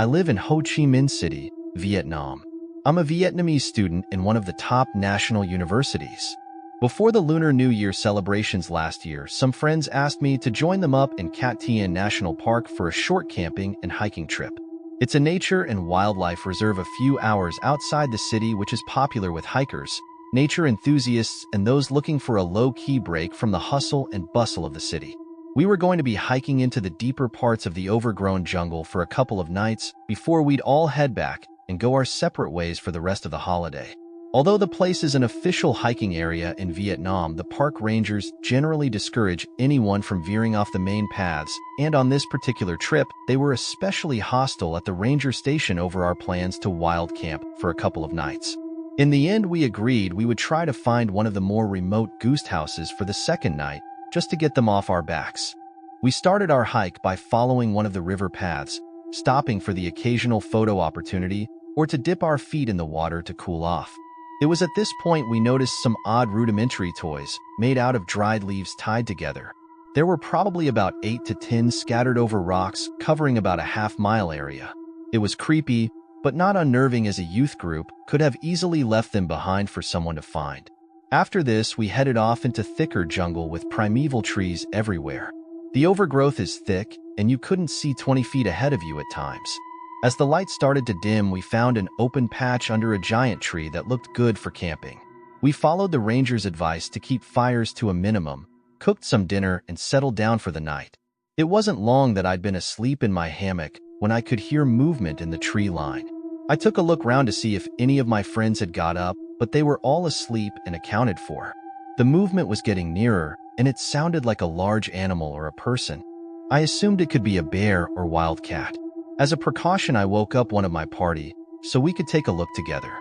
I live in Ho Chi Minh City, Vietnam. I'm a Vietnamese student in one of the top national universities. Before the Lunar New Year celebrations last year, some friends asked me to join them up in Cat Tien National Park for a short camping and hiking trip. It's a nature and wildlife reserve a few hours outside the city, which is popular with hikers, nature enthusiasts, and those looking for a low-key break from the hustle and bustle of the city. We were going to be hiking into the deeper parts of the overgrown jungle for a couple of nights before we'd all head back and go our separate ways for the rest of the holiday. Although the place is an official hiking area in Vietnam, the park rangers generally discourage anyone from veering off the main paths, and on this particular trip, they were especially hostile at the ranger station over our plans to wild camp for a couple of nights. In the end, we agreed we would try to find one of the more remote goose houses for the second night, just to get them off our backs. We started our hike by following one of the river paths, stopping for the occasional photo opportunity or to dip our feet in the water to cool off. It was at this point we noticed some odd rudimentary toys made out of dried leaves tied together. There were probably about 8 to 10 scattered over rocks covering about a half-mile area. It was creepy, but not unnerving, as a youth group could have easily left them behind for someone to find. After this, we headed off into thicker jungle with primeval trees everywhere. The overgrowth is thick, and you couldn't see 20 feet ahead of you at times. As the light started to dim, we found an open patch under a giant tree that looked good for camping. We followed the ranger's advice to keep fires to a minimum, cooked some dinner, and settled down for the night. It wasn't long that I'd been asleep in my hammock when I could hear movement in the tree line. I took a look round to see if any of my friends had got up, but they were all asleep and accounted for. The movement was getting nearer, and it sounded like a large animal or a person. I assumed it could be a bear or wildcat. As a precaution, I woke up one of my party so we could take a look together.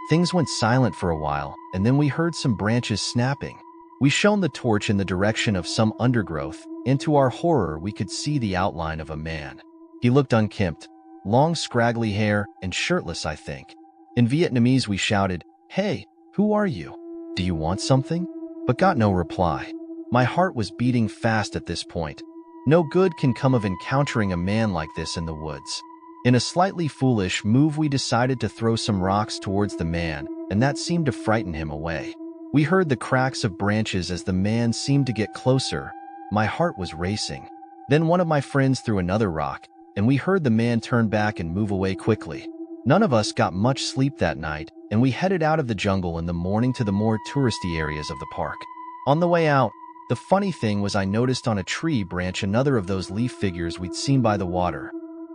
Things went silent for a while, and then we heard some branches snapping. We shone the torch in the direction of some undergrowth, and to our horror, we could see the outline of a man. He looked unkempt, long scraggly hair, and shirtless, I think. In Vietnamese, we shouted, "Hey, who are you? Do you want something?" But got no reply. My heart was beating fast at this point. No good can come of encountering a man like this in the woods. In a slightly foolish move, we decided to throw some rocks towards the man, and that seemed to frighten him away. We heard the cracks of branches as the man seemed to get closer. My heart was racing. Then one of my friends threw another rock, and we heard the man turn back and move away quickly. None of us got much sleep that night, and we headed out of the jungle in the morning to the more touristy areas of the park. On the way out, the funny thing was I noticed on a tree branch another of those leaf figures we'd seen by the water.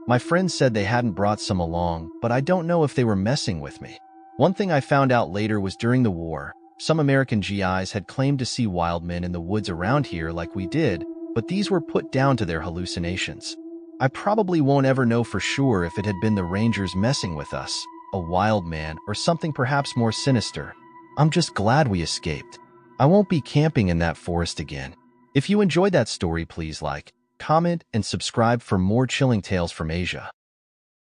My friends said they hadn't brought some along, but I don't know if they were messing with me. One thing I found out later was during the war, some American GIs had claimed to see wild men in the woods around here like we did, but these were put down to their hallucinations. I probably won't ever know for sure if it had been the rangers messing with us, a wild man, or something perhaps more sinister. I'm just glad we escaped. I won't be camping in that forest again. If you enjoyed that story, please like, comment, and subscribe for more chilling tales from Asia.